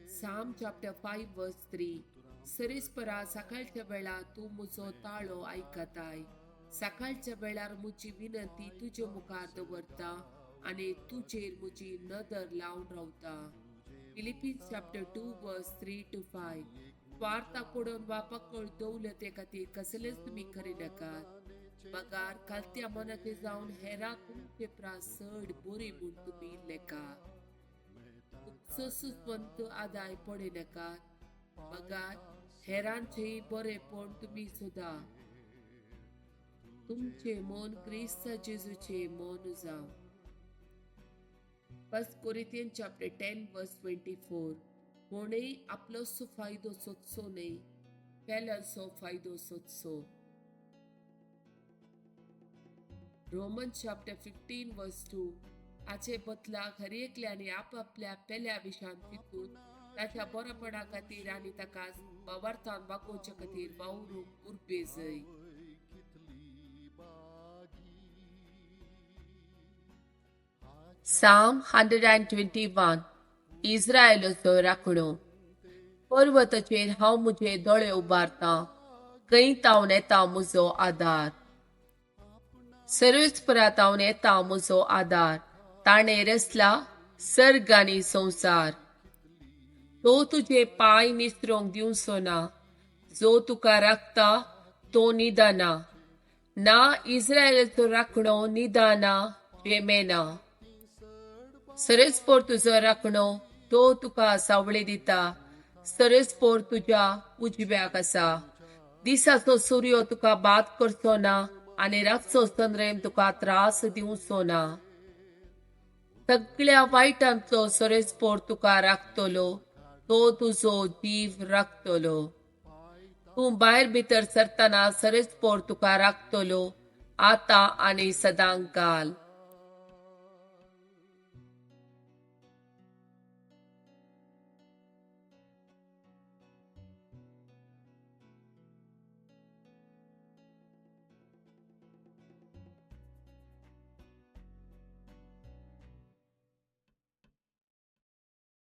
Psalm chapter 5 verse 3. सरीसपरा सकाळच्या वेळा तू मुजो ताळो ऐकताय. सकाळच्या वेळार मुजी विनंती तुझ्या मुखार दवरता आणि तुझेर मुजी नदर लावून रावता. Philippians chapter 2 verse 3 to 5. स्वार्था पडून वा पकड दौलते खातीर कसलेच तुम्ही करी नाकात. पगार कालत्या मनाचे जाऊन हेरा तुमचे प्रास चड बरे म्हूण तुम्ही लेखा. ससुसवंत आदाय पडे नाकात. पगार हेरांचे बरेपण तुम्ही सुद्धा. तुमचे मन क्रिस्त जेजूचे मन जाव. 1 Corinthians chapter 10 verse 24. कोणीय आपलो फायदो सोदचो न्ही, पेलांचो फायदो सोदचो. Romans chapter 15 verse 2. हाचे बदलाक हर एकल्याने आपापल्या पेल्या विशान चिंतून ताच्या बरोपणा खातीर आनी ताका वावरतान वागोवचे खातीर वावरूंक उर्बे जाय. Psalm 121. इस्रायेलाचो राखणो. पर्वताचेर हांव मुझे दोळे उबारता, खंय तावन येता म्हजो आदार. सर्वेस्परांत हांव येता म्हजो आदार. ताणे रचला सर्ग आनी संवसार. तो तुझे पाय निसरूंक दिवचो ना. जो तुका राखता तो निदाना. ना इस्रायेलाचो राखणो निदाना जेमेना. सरस्पोर तुजो राखणो तो तुका सावळी दिता. सरस्पोर तुज्या उजव्याक आसा. दिसाचो सूर्य तुका बाद करचो ना आनी रातचो चंद्रेम तुका त्रास दिवचो ना. सगळ्या वायटांचो सरस्पोर तुका राखतलो. तो तुजो जीव राखतलो. तूं भायर भितर सरतना सरस्पोर तुका राखतलो, आतां आनी सदांकाल.